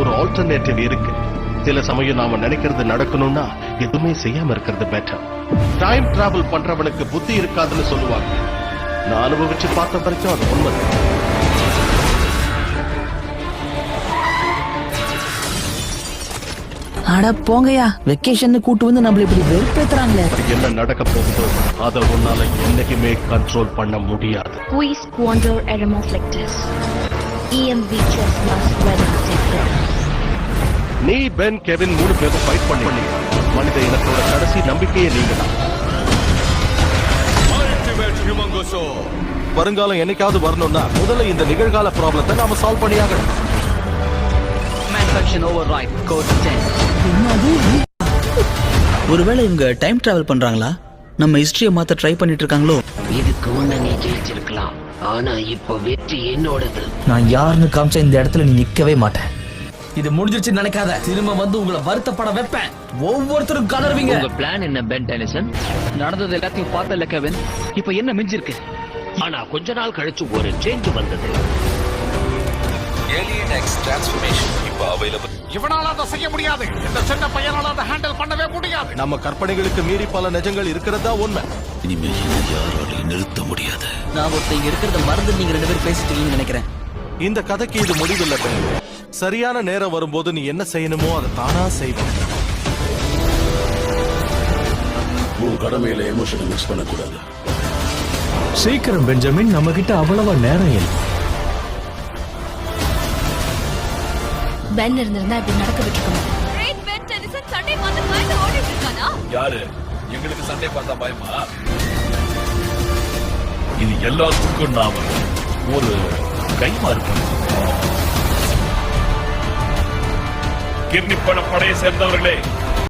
ஒரு ஆல்டர்னேட்டிவ் இருக்கு. சில சமயம் நாம நினைக்கிறது நடக்கணும்னா எதுவுமே செய்யாம இருக்கிறது பெட்டர். டைம் டிராவல் பண்றவனுக்கு புத்தி இருக்காதுன்னு சொல்லுவாங்க. நான் அனுபவிச்சு பார்த்த வரைக்கும் அது உண்மை. அட போங்கயா, வெக்கேஷன் கூட்டு வந்து நம்மள இப்படி வெறுப்பேத்துறாங்களே. என்ன நடக்க போகுதோ அதை உன்னால என்னைக்குமே கண்ட்ரோல் பண்ண முடியாது. We squander Eremos like this. EMV chess must ready to take care. நீ, பென், கெவின் 3 பேரும் ஃபைட் பண்ணி மனித இனத்தோட கடைசி நம்பிக்கையே நீங்க தான். வருங்காலம் என்னைக்காவது வரணும்னா முதல்ல இந்த நிகழ்கால ப்ராப்ளத்தை நாம சால்வ் பண்ணியாகணும். ஒருவேளை இவங்க டைம் டிராவல் பண்றாங்களா? நம்ம ஹிஸ்டரியை மாத்த ட்ரை பண்ணிட்டு இருக்காங்களோ? இதுக்கு முன்ன நீ ஜெயிச்சிருக்கலாம், ஆனா இப்போ வெற்றி என்னோடது. நான் யாருன்னு காமிச்ச இந்த இடத்துல நீ நிக்கவே மாட்டேன். இது முடிஞ்சிருச்சு நினைக்காத. திரும்ப வந்து உங்களை வருத்தப்பட வைப்பேன். ஒவ்வொருத்தரும் கலருவீங்க. உங்க பிளான் என்ன பென் டெனிசன்? நடந்தது எல்லாத்தையும் பார்த்தல கெவின். இப்போ என்ன மிஞ்சிருக்கு? ஆனா கொஞ்ச நாள் கழிச்சு ஒரு சேஞ்ச் வந்தது. Alien X transformation இப்ப available. இவனால அதை செய்ய முடியாது. இந்த சின்ன பையனால அதை ஹேண்டில் பண்ணவே முடியாது. நம்ம கற்பனைகளுக்கு மீறி பல நிஜங்கள் இருக்கிறதா உண்மை. இனிமேல் யாராலையும் நிறுத்த முடியாது. நான் ஒருத்தங்க இருக்கிறத மறந்து நீங்க 2 பேரும் பேசிட்டீங்கன்னு நினைக்கிறேன். இந்த கதைக்கு இது முடிவில்லை. சரியான நேரம் வரும்போது நீ என்ன செய்யணுமோ அதை தானா செய்வேன். உன் கடமையில எமோஷனை மிக்ஸ் பண்ணக்கூடாது. சீக்கிரம் பெஞ்சமின், நம்ம கிட்ட அவ்வளவா நேரம் இல்லை. பென் இருந்திருந்தா இப்படி நடக்க விட்டுருக்கோம். யாரு எங்களுக்கு சண்டை பார்த்தா பயமா? இது எல்லாத்துக்கும் நாம ஒரு கைமாறு கிர்னி பட படையை சேர்ந்தவர்களே,